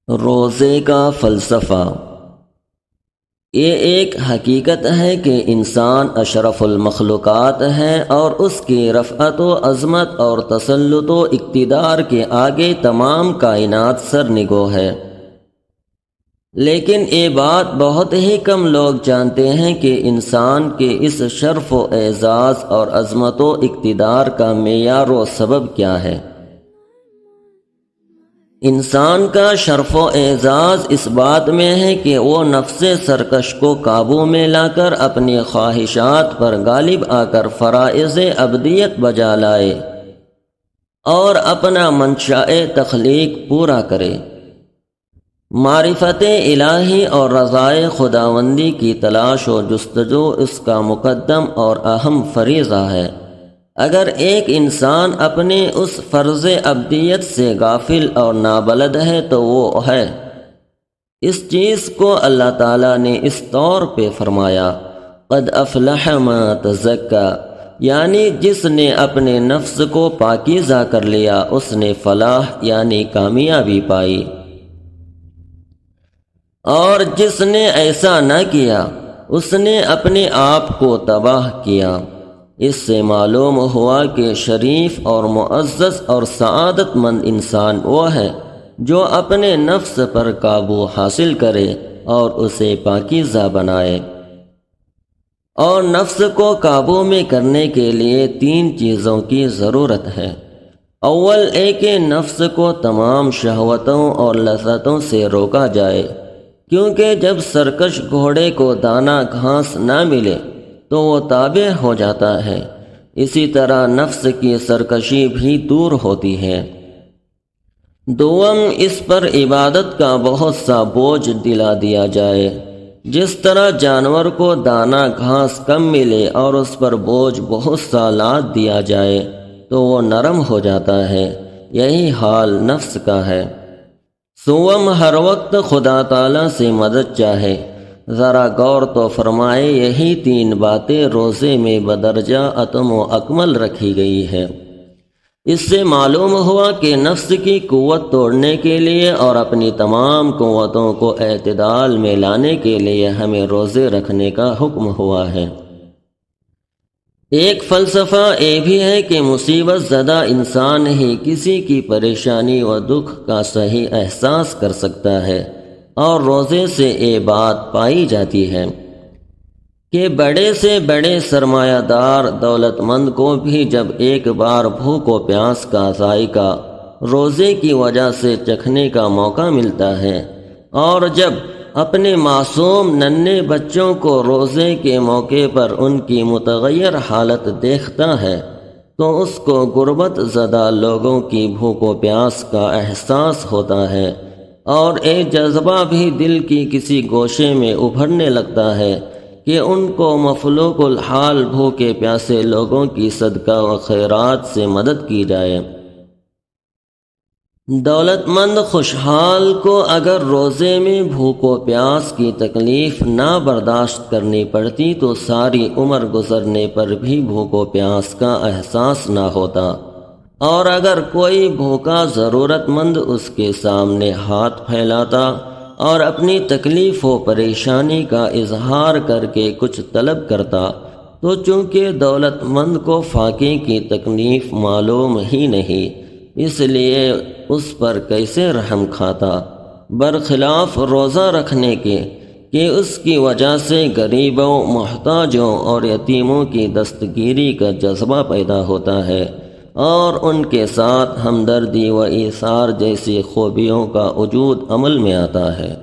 روزے کا فلسفہ۔ یہ ایک حقیقت ہے کہ انسان اشرف المخلوقات ہے اور اس کی رفعت و عظمت اور تسلط و اقتدار کے آگے تمام کائنات سرنگو ہے۔ لیکن یہ بات بہت ہی کم لوگ جانتے ہیں کہ انسان کے اس شرف و اعزاز اور عظمت و اقتدار کا معیار و سبب کیا ہے۔ انسان کا شرف و اعزاز اس بات میں ہے کہ وہ نفس سرکش کو قابو میں لا کر اپنی خواہشات پر غالب آ کر فرائض ابدیت بجا لائے اور اپنا منشاء تخلیق پورا کرے۔ معرفت الہی اور رضائے خداوندی کی تلاش و جستجو اس کا مقدم اور اہم فریضہ ہے۔ اگر ایک انسان اپنے اس فرض ابدیت سے غافل اور نابلد ہے تو وہ ہے۔ اس چیز کو اللہ تعالیٰ نے اس طور پہ فرمایا، قد افلح ما تزکا، یعنی جس نے اپنے نفس کو پاکیزہ کر لیا اس نے فلاح یعنی کامیابی پائی، اور جس نے ایسا نہ کیا اس نے اپنے آپ کو تباہ کیا۔ اس سے معلوم ہوا کہ شریف اور معزز اور سعادت مند انسان وہ ہے جو اپنے نفس پر قابو حاصل کرے اور اسے پاکیزہ بنائے۔ اور نفس کو قابو میں کرنے کے لیے 3 چیزوں کی ضرورت ہے۔ اول ایک نفس کو تمام شہوتوں اور لذتوں سے روکا جائے، کیونکہ جب سرکش گھوڑے کو دانہ گھاس نہ ملے تو وہ تابع ہو جاتا ہے، اسی طرح نفس کی سرکشی بھی دور ہوتی ہے۔ دوم، اس پر عبادت کا بہت سا بوجھ دلا دیا جائے، جس طرح جانور کو دانہ گھاس کم ملے اور اس پر بوجھ بہت سا لاد دیا جائے تو وہ نرم ہو جاتا ہے، یہی حال نفس کا ہے۔ سوم، ہر وقت خدا تعالیٰ سے مدد چاہے۔ ذرا غور تو فرمائے، یہی 3 باتیں روزے میں بدرجہ اتم و اکمل رکھی گئی ہے۔ اس سے معلوم ہوا کہ نفس کی قوت توڑنے کے لیے اور اپنی تمام قوتوں کو اعتدال میں لانے کے لیے ہمیں روزے رکھنے کا حکم ہوا ہے۔ ایک فلسفہ یہ بھی ہے کہ مصیبت زدہ انسان ہی کسی کی پریشانی و دکھ کا صحیح احساس کر سکتا ہے، اور روزے سے یہ بات پائی جاتی ہے کہ بڑے سے بڑے سرمایہ دار دولت مند کو بھی جب ایک بار بھوک و پیاس کا ذائقہ روزے کی وجہ سے چکھنے کا موقع ملتا ہے، اور جب اپنے معصوم ننھے بچوں کو روزے کے موقع پر ان کی متغیر حالت دیکھتا ہے تو اس کو غربت زدہ لوگوں کی بھوک و پیاس کا احساس ہوتا ہے، اور ایک جذبہ بھی دل کی کسی گوشے میں ابھرنے لگتا ہے کہ ان کو مفلوق الحال بھوکے پیاسے لوگوں کی صدقہ و خیرات سے مدد کی جائے۔ دولت مند خوشحال کو اگر روزے میں بھوک و پیاس کی تکلیف نہ برداشت کرنی پڑتی تو ساری عمر گزرنے پر بھی بھوک و پیاس کا احساس نہ ہوتا، اور اگر کوئی بھوکا ضرورت مند اس کے سامنے ہاتھ پھیلاتا اور اپنی تکلیف و پریشانی کا اظہار کر کے کچھ طلب کرتا تو چونکہ دولت مند کو فاقے کی تکلیف معلوم ہی نہیں، اس لیے اس پر کیسے رحم کھاتا، برخلاف روزہ رکھنے کے کہ اس کی وجہ سے غریبوں، محتاجوں اور یتیموں کی دستگیری کا جذبہ پیدا ہوتا ہے، اور ان کے ساتھ ہمدردی و ایثار جیسی خوبیوں کا وجود عمل میں آتا ہے۔